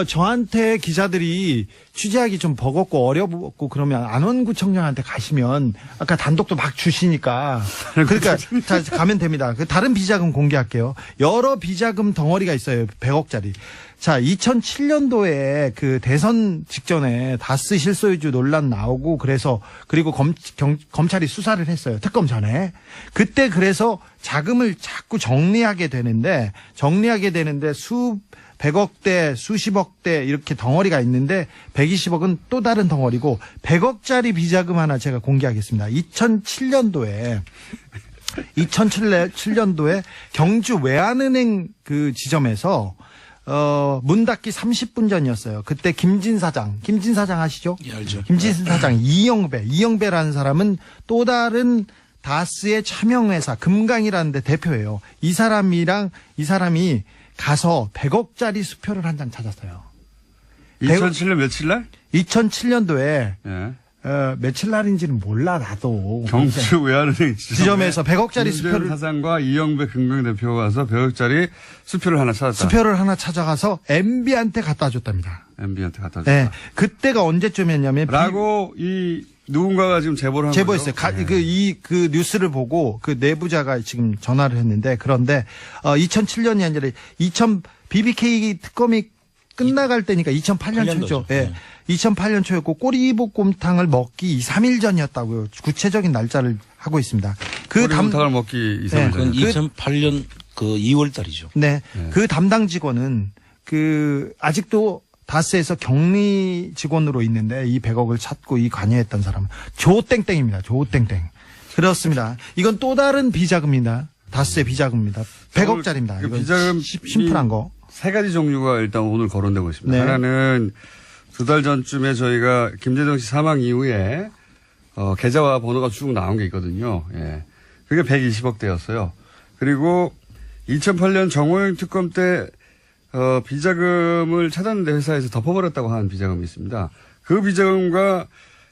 저한테 기자들이 취재하기 좀 버겁고 어렵고 그러면 안원구청장한테 가시면 아까 단독도 막 주시니까 그러니까 자 가면 됩니다. 그 다른 비자금 공개할게요. 여러 비자금 덩어리가 있어요. 100억짜리. 자, 2007년도에 그 대선 직전에 다스 실소유주 논란 나오고 그래서 그리고 검찰이 수사를 했어요. 특검 전에. 그때 그래서 자금을 자꾸 정리하게 되는데 백억대, 수십억대 이렇게 덩어리가 있는데 120억은 또 다른 덩어리고 100억짜리 비자금 하나 제가 공개하겠습니다. 2007년도에 경주 외환은행 그 지점에서 문 닫기 30분 전이었어요. 그때 김진 사장 아시죠? 예, 알죠. 김진 사장 이영배라는 사람은 또 다른 다스의 차명회사 금강이라는 데 대표예요. 이 사람이 가서 100억짜리 수표를 한 장 찾았어요. 2007년 며칠 날? 2007년도에 예. 며칠 날인지는 몰라 나도. 경주 외환은행 지점에서 100억짜리 수표를 사장과 이영배 금강 대표가 가서 100억짜리 수표를 하나 찾았다. 수표를 하나 찾아가서 MB한테 갖다 줬답니다. MB한테 갖다 줬다. 네, 그때가 언제쯤이었냐면 라고 이 누군가가 지금 제보를 한 제보했어요. 거죠. 네. 그 뉴스를 보고 그 내부자가 지금 전화를 했는데 그런데 2007년이 아니라 BBK 특검이 끝나갈 때니까 2008년 초죠. 예. 2008년 초였고 꼬리볶음탕을 먹기 2, 3일 전이었다고요. 구체적인 날짜를 하고 있습니다. 꼬리볶음탕을 먹기 2, 3일 그건 전. 2008년 그 2월 달이죠. 네. 그 담당 직원은 아직도 다스에서 격리 직원으로 있는데 이 100억을 찾고 이 관여했던 사람은 조땡땡입니다. 조땡땡. 그렇습니다. 이건 또 다른 비자금입니다. 다스의 비자금입니다. 100억짜리입니다. 그 이건 비자금 심플한 거. 세 가지 종류가 일단 오늘 거론되고 있습니다. 네. 하나는 2달 전쯤에 저희가 김재정 씨 사망 이후에 계좌와 번호가 쭉 나온 게 있거든요. 예. 그게 120억대였어요. 그리고 2008년 정호영 특검 때 비자금을 찾았는데 회사에서 덮어버렸다고 하는 비자금이 있습니다. 그 비자금과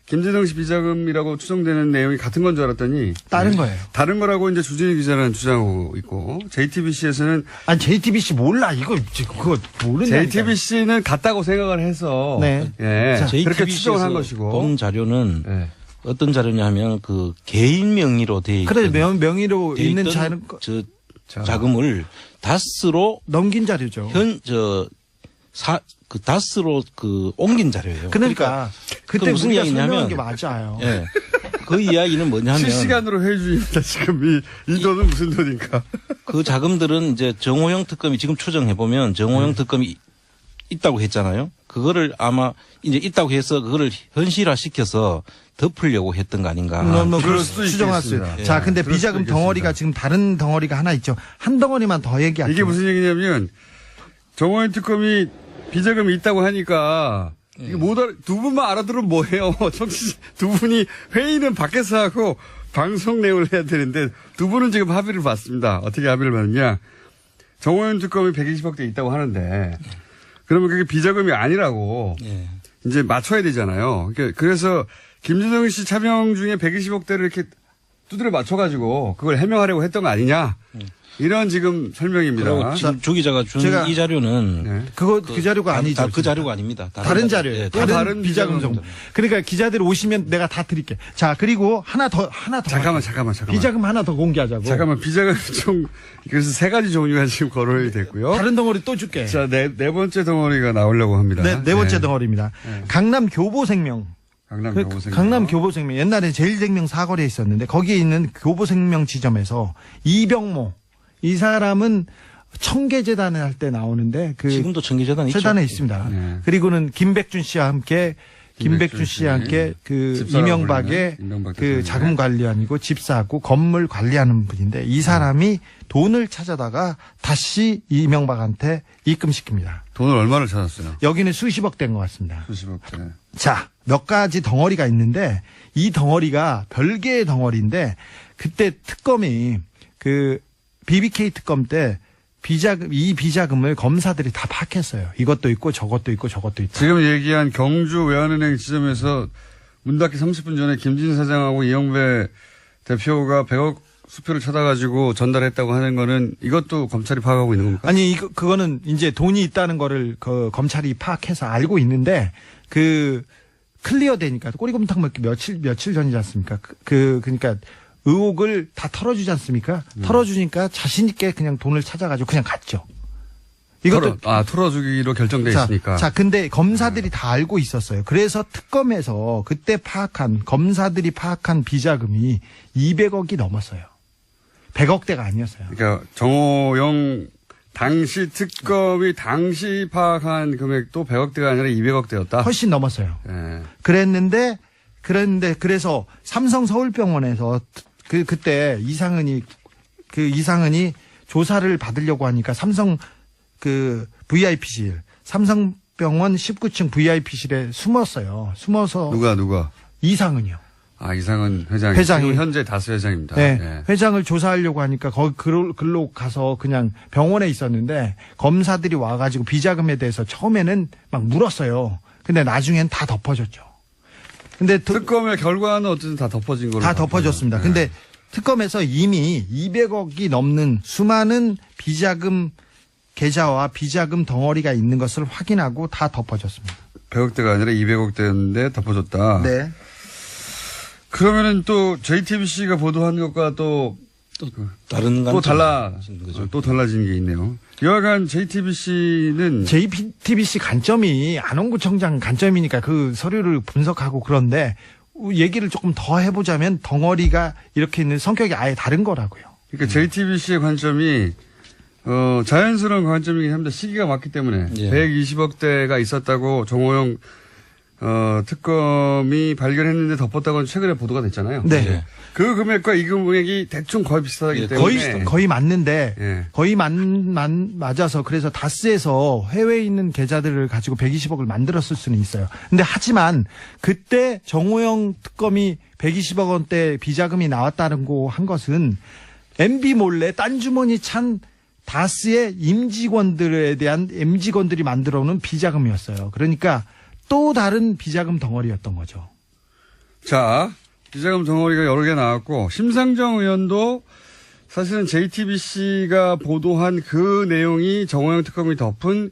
김재정 씨 비자금이라고 추정되는 내용이 같은 건 줄 알았더니 다른 거예요. 다른 거라고 이제 주진우 기자는 주장하고 있고 JTBC에서는 아니 JTBC 몰라 그거 모른다니까. JTBC는 같다고 생각을 해서 네. 예, 그렇게 JTBC 추정을 한 에서 것이고 본 자료는 예. 어떤 자료냐 하면 그 개인 명의로 돼 있던 그래 명의로 돼 있는 있던 자금을 다스로 넘긴 자료죠. 다스로 옮긴 자료예요. 그러니까 그때 무슨 우리가 이야기냐면 설명한 게 맞아요. 예. 그 이야기는 뭐냐면 실시간으로 회의 중입니다. 지금 이 돈은 무슨 돈인가? 그 자금들은 이제 정호영 특검이 지금 추정해 보면 정호영 특검이 있다고 했잖아요. 그거를 아마 이제 있다고 해서 그거를 현실화 시켜서 덮으려고 했던 거 아닌가. 그럴 수도 추정했어요. 있겠습니다. 자, 근데 그럴 비자금 수도 덩어리가 있겠습니다. 지금 다른 덩어리가 하나 있죠. 한 덩어리만 더 얘기할게요. 이게 무슨 얘기냐면 정호영 특검이 비자금이 있다고 하니까 이게 두 분만 알아들으면 뭐해요. 두 분이 회의는 밖에서 하고 방송 내용을 해야 되는데 두 분은 지금 합의를 봤습니다. 어떻게 합의를 봤느냐. 정호영 특검이 120억대 있다고 하는데 그러면 그게 비자금이 아니라고 이제 맞춰야 되잖아요. 그래서 김재정 씨 차명 중에 120억대를 이렇게 두드려 맞춰가지고 그걸 해명하려고 했던 거 아니냐. 이런 지금 설명입니다. 그리고 지금 주 기자가 준 제가 이 자료는 네. 그 자료가 아니죠. 그 자료가 아닙니다. 다른 자료예요. 예, 다른 비자금 정보. 그러니까 기자들 오시면 내가 다 드릴게. 자, 그리고 하나 더. 잠깐만. 비자금 하나 더 공개하자고. 잠깐만, 비자금 그래서 세 가지 종류가 지금 거론이 됐고요. 다른 덩어리 또 줄게. 자, 네 번째 덩어리가 나오려고 합니다. 네 번째 덩어리입니다. 강남 교보생명. 강남 교보생명. 옛날에 제일생명 사거리에 있었는데 거기에 있는 교보생명 지점에서 이병모. 이 사람은 청계재단을 할 때 나오는데 지금도 청계재단 있죠. 재단에 있습니다. 네. 그리고는 김백준 씨와 함께 그 이명박의 그 자금 관리원이고 집사하고 건물 관리하는 분인데 이 사람이 돈을 찾아다가 다시 이명박한테 입금시킵니다. 돈을 얼마를 찾았어요? 여기는 수십억 된 것 같습니다. 수십억 대. 자, 몇 가지 덩어리가 있는데 이 덩어리가 별개의 덩어리인데 그때 특검이 그 BBK 특검 때 이 비자금을 검사들이 다 파악했어요. 이것도 있고 저것도 있고 저것도 있고. 지금 얘기한 경주 외환은행 지점에서 문 닫기 30분 전에 김진 사장하고 이영배 대표가 100억 수표를 찾아가지고 전달했다고 하는 거는 이것도 검찰이 파악하고 있는 겁니까? 아니, 그거는 이제 돈이 있다는 거를 그 검찰이 파악해서 알고 있는데, 클리어 되니까, 꼬리곰탕 먹기 며칠 전이지 않습니까? 그러니까 의혹을 다 털어주지 않습니까? 털어주니까 자신있게 그냥 돈을 찾아가지고 그냥 갔죠. 이것도. 털어주기로 결정돼 있으니까. 자, 근데 검사들이 다 알고 있었어요. 그래서 특검에서 그때 검사들이 파악한 비자금이 200억이 넘었어요. 100억대가 아니었어요. 그러니까 정호영 당시 특검이 당시 파악한 금액도 100억대가 아니라 200억대였다. 훨씬 넘었어요. 예. 그랬는데 그래서 삼성 서울병원에서 그때 이상은이 조사를 받으려고 하니까 삼성 VIP실, 삼성병원 19층 VIP실에 숨었어요. 숨어서. 누가? 이상은이요. 이상은 회장이. 지금 현재 다스 회장입니다. 네. 예. 회장을 조사하려고 하니까 거기 글로 가서 그냥 병원에 있었는데 검사들이 와가지고 비자금에 대해서 처음에는 막 물었어요. 근데 나중엔 다 덮어졌죠. 근데 특검의 결과는 어쨌든 다 덮어진 걸로. 다 덮어졌습니다. 네. 근데 특검에서 이미 200억이 넘는 수많은 비자금 계좌와 비자금 덩어리가 있는 것을 확인하고 다 덮어졌습니다. 100억대가 아니라 200억대였는데 덮어졌다. 네. 그러면은 또 JTBC가 보도한 것과 또 다른 또 관점인 거죠. 달라진 게 있네요. 여하간 JTBC는 JTBC 관점이 안원구청장 관점이니까 그 서류를 분석하고 그런데 얘기를 조금 더 해보자면 덩어리가 이렇게 있는 성격이 아예 다른 거라고요. 그러니까 JTBC의 관점이 자연스러운 관점이긴 합니다. 시기가 맞기 때문에 예. 120억대가 있었다고 정호영 특검이 발견했는데 덮었다고 최근에 보도가 됐잖아요. 네. 예. 그 금액과 이 금액이 대충 거의 비슷하기 예, 때문에 거의 맞는데 예. 거의 맞아서 그래서 다스에서 해외에 있는 계좌들을 가지고 120억을 만들었을 수는 있어요. 근데 하지만 그때 정호영 특검이 120억 원대 비자금이 나왔다는 거 한 것은 MB 몰래 딴 주머니 찬 다스의 임직원들에 대한 임직원들이 만들어 놓은 비자금이었어요. 그러니까 또 다른 비자금 덩어리였던 거죠. 자, 비자금 덩어리가 여러 개 나왔고 심상정 의원도 사실은 JTBC가 보도한 그 내용이 정호영 특검이 덮은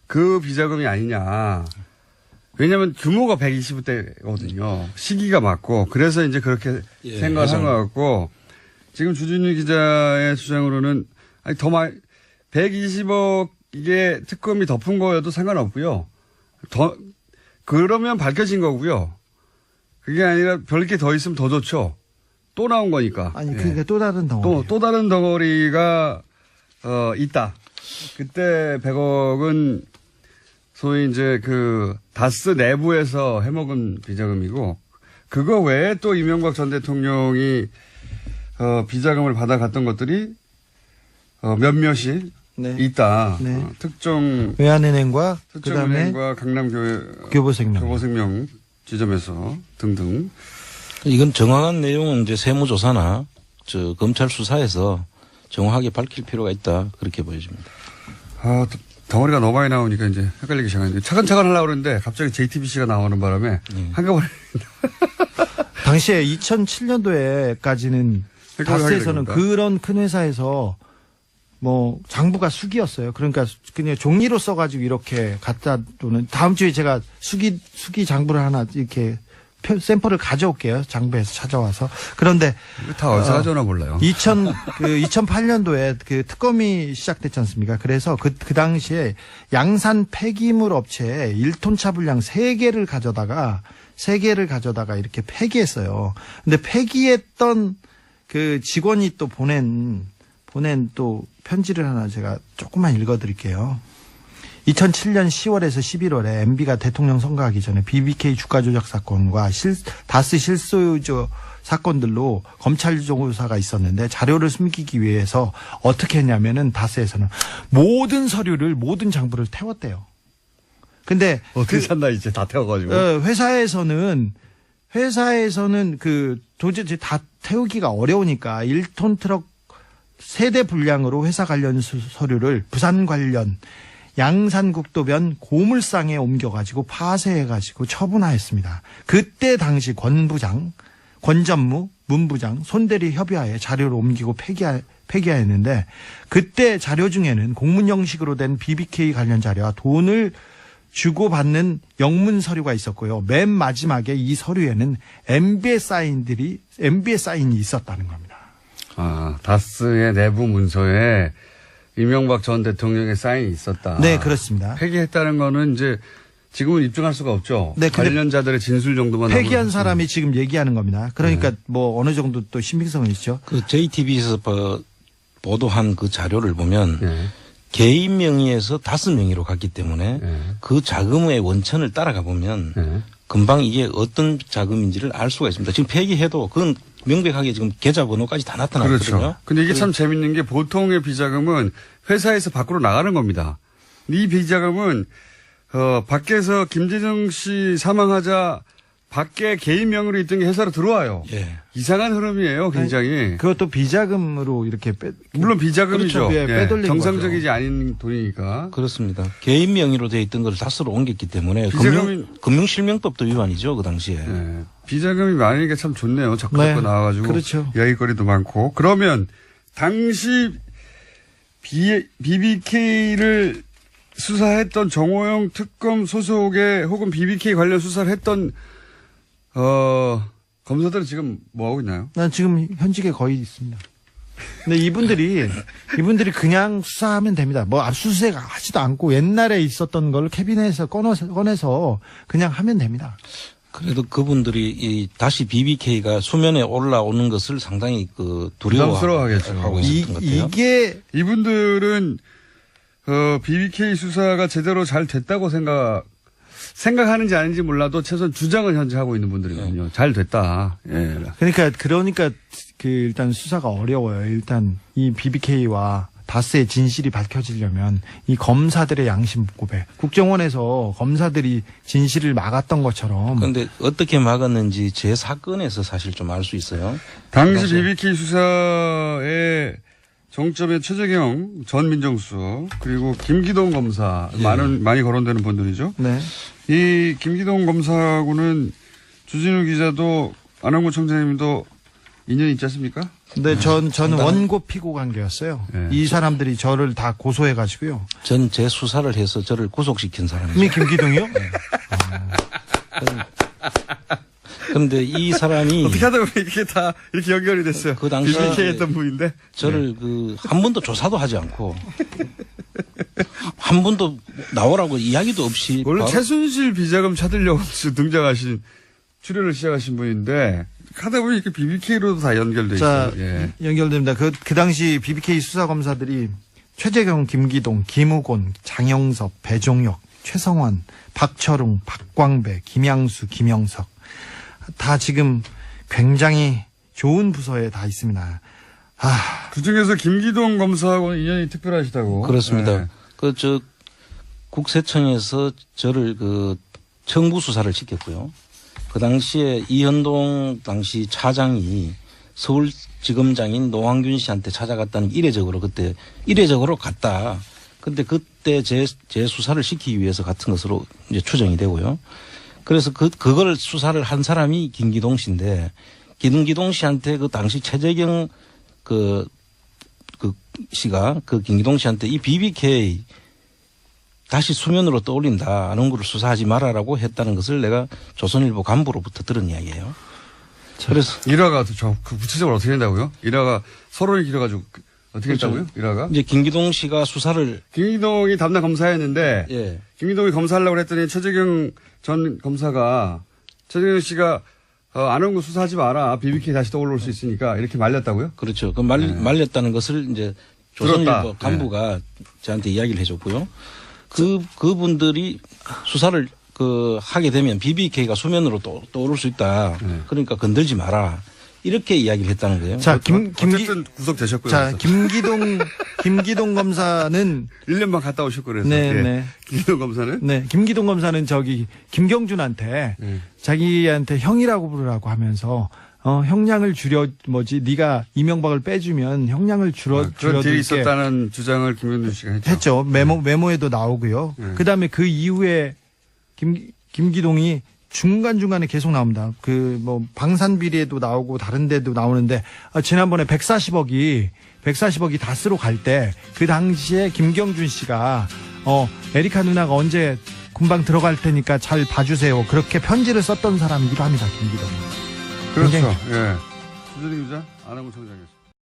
그 비자금이 아니냐. 왜냐하면 규모가 120대거든요. 시기가 맞고 그래서 이제 그렇게 예, 생각을 한 것 같고 지금 주진우 기자의 주장으로는 120억의 특검이 덮은 거여도 상관없고요. 그러면 밝혀진 거고요. 그게 아니라 별게 더 있으면 더 좋죠. 또 나온 거니까. 아니 그러니까 또 다른 덩어리. 또 다른 덩어리가 있다. 그때 100억은 소위 이제 다스 내부에서 해먹은 비자금이고 그거 외에 또 이명박 전 대통령이 비자금을 받아갔던 것들이 몇몇이 네. 있다. 네. 특정 외환은행과 그다음에 특정은행과 교보생명 지점에서 등등. 이건 정확한 내용은 이제 세무조사나 검찰 수사에서 정확하게 밝힐 필요가 있다 그렇게 보여집니다. 덩어리가 너무 많이 나오니까 이제 헷갈리기 시작하는데 차근차근 하려고 그러는데 갑자기 JTBC가 나오는 바람에 한꺼번에 당시에 2007년도에까지는 다스에서는 그런 큰 회사에서 뭐 장부가 수기였어요. 그러니까 그냥 종이로 써가지고 이렇게 갖다 놓는. 다음 주에 제가 수기 장부를 하나 이렇게 샘플을 가져올게요. 장부에서 찾아와서. 그런데 다 어디서 가져오나 몰라요. 2008년도에 그 특검이 시작됐지 않습니까? 그래서 그 당시에 양산 폐기물 업체에 1톤차 분량 3개를 가져다가 이렇게 폐기했어요. 근데 폐기했던 그 직원이 또 보낸 또 편지를 하나 제가 조금만 읽어드릴게요. 2007년 10월에서 11월에 MB가 대통령 선거하기 전에 BBK 주가 조작 사건과 다스 실소유주 사건들로 검찰 조사가 있었는데 자료를 숨기기 위해서 어떻게 했냐면은 다스에서는 모든 서류를 모든 장부를 태웠대요. 근데 어떻게 샀나 이제 다 태워가지고. 회사에서는 도저히 다 태우기가 어려우니까 1톤 트럭 세대 분량으로 회사 관련 서류를 부산 관련 양산국도변 고물상에 옮겨가지고 파쇄해가지고 처분하였습니다. 그때 당시 권 부장, 권 전무, 문 부장, 손대리 협의하에 자료를 옮기고 폐기하였는데 그때 자료 중에는 공문 형식으로 된 BBK 관련 자료와 돈을 주고받는 영문 서류가 있었고요. 맨 마지막에 이 서류에는 MB의 사인이 있었다는 겁니다. 아, 다스의 내부 문서에 이명박 전 대통령의 사인이 있었다. 네, 그렇습니다. 폐기했다는 거는 이제 지금은 입증할 수가 없죠. 네, 근데 관련자들의 진술 정도만 폐기한 남은 사람이 지금 얘기하는 겁니다. 그러니까 뭐 어느 정도 또 신빙성은 있죠. 그 JTBC에서 보도한 그 자료를 보면 네. 개인 명의에서 다스 명의로 갔기 때문에 네. 그 자금의 원천을 따라가 보면 네. 금방 이게 어떤 자금인지를 알 수가 있습니다. 지금 폐기해도 그건 명백하게 지금 계좌번호까지 다 나타나거든요. 그렇죠. 근데 이게 참 재밌는 게 보통의 비자금은 회사에서 밖으로 나가는 겁니다. 이 비자금은 밖에서 김재정 씨 사망하자 밖에 개인 명의로 있던 게 회사로 들어와요. 예. 이상한 흐름이에요, 굉장히. 그것도 비자금으로 이렇게 물론 비자금이죠. 그렇죠. 예, 빼돌린 정상적이지 않은 돈이니까. 그렇습니다. 개인 명의로 돼 있던 걸 다스로 옮겼기 때문에 비자금이- 금융실명법도 위반이죠, 그 당시에. 예. 비자금이 많으니까 참 좋네요. 자꾸 네. 나와가지고. 그렇죠. 이야기거리도 많고. 그러면 당시 BBK를 수사했던 정호영 특검 소속의 혹은 BBK 관련 수사를 했던 검사들은 지금 뭐 하고 있나요? 난 지금 현직에 거의 있습니다. 근데 이분들이 그냥 수사하면 됩니다. 뭐 압수수색 하지도 않고 옛날에 있었던 걸 캐비넷에서 꺼내서 그냥 하면 됩니다. 그래도 그분들이 다시 BBK가 수면에 올라오는 것을 상당히 부담스러워하겠죠. 두려워하고 있었던 것 같아요. 이게 이분들은 BBK 수사가 제대로 잘 됐다고 생각하는지 아닌지 몰라도 최소한 주장은 현재 하고 있는 분들이거든요. 잘 됐다. 예. 그러니까 일단 수사가 어려워요. 일단 이 BBK와 다스의 진실이 밝혀지려면 이 검사들의 양심 고백, 국정원에서 검사들이 진실을 막았던 것처럼. 그런데 어떻게 막았는지 제 사건에서 사실 좀 알 수 있어요. 당시 맞아요. BBK 수사의 정점에 최재경 전 민정수석 그리고 김기동 검사 많이 거론되는 분들이죠. 네. 이 김기동 검사하고는 주진우 기자도 안홍구 청장님도 인연이 있지 않습니까? 근데 저는 원고 피고 관계였어요. 네. 이 사람들이 저를 다 고소해가지고요. 전 제 수사를 해서 저를 구속시킨 사람이죠. 이미 김기동이요? 그런데 이 사람이 어떻게 하다 보면 이렇게 다 이렇게 연결이 됐어요. 그 당시에 BBK 했던 분인데. 저를 한 번도 조사도 하지 않고 한 번도 나오라고 이야기도 없이 원래 바로 최순실 비자금 찾으려고 등장하신 출연을 시작하신 분인데 하다 보니 이렇게 BBK로도 다 연결돼 자, 있어요. 예. 연결됩니다. 그 당시 BBK 수사검사들이 최재경, 김기동, 김우곤, 장영섭, 배종혁, 최성환, 박철웅, 박광배, 김양수, 김영석 다 지금 굉장히 좋은 부서에 다 있습니다. 그 중에서 김기동 검사하고는 인연이 특별하시다고. 그렇습니다. 예. 국세청에서 저를 청부 수사를 시켰고요. 그 당시에 이현동 당시 차장이 서울지검장인 노황균 씨한테 찾아갔다는 이례적으로 갔다. 근데 그때 제 수사를 시키기 위해서 같은 것으로 이제 추정이 되고요. 그래서 그걸 수사를 한 사람이 김기동 씨인데 김기동 씨한테 그 당시 최재경 씨가 김기동 씨한테 이 BBK 다시 수면으로 떠올린다. 아는 거를 수사하지 말아라고 했다는 것을 내가 조선일보 간부로부터 들은 이야기예요. 그래서 일화가 구체적으로 어떻게 된다고요? 일화가 서론이 길어가지고 어떻게 그렇죠. 했다고요? 일화가? 이제 김기동 씨가 수사를 김기동이 담당 검사였는데 예. 김기동이 검사하려고 했더니 최재경 전 검사가 최재경 씨가 안홍구 수사하지 마라. BBK 다시 떠올릴 수 있으니까 이렇게 말렸다고요? 그렇죠. 말렸다는 것을 이제 조선일보 들었다. 간부가 저한테 이야기를 해줬고요. 그분들이 수사를 하게 되면 BBK가 수면으로 떠오를 수 있다. 그러니까 건들지 마라. 이렇게 이야기를 했다는 거예요. 자, 어쨌든 구속되셨고요. 자, 그래서. 김기동 검사는 1년만 갔다 오셨고 그래서. 네, 예. 네. 김기동 검사는? 네, 김기동 검사는 김경준한테 자기한테 형이라고 부르라고 하면서 형량을 네가 이명박을 빼주면 형량을 그런 줄여줄게 딜이 있었다는 주장을 김현준 씨가 했죠. 했죠. 메모에도 나오고요. 네. 그다음에 그 이후에 김기동이 중간중간에 계속 나옵니다. 방산비리에도 나오고 다른 데도 나오는데, 지난번에 140억이 다스로 갈 때, 그 당시에 김경준 씨가, 에리카 누나가 언제 군방 들어갈 테니까 잘 봐주세요. 그렇게 편지를 썼던 사람이기도 합니다, 김기동. 그렇죠. 굉장히- 예. 주진우 기자, 안하고 청장이었습니다.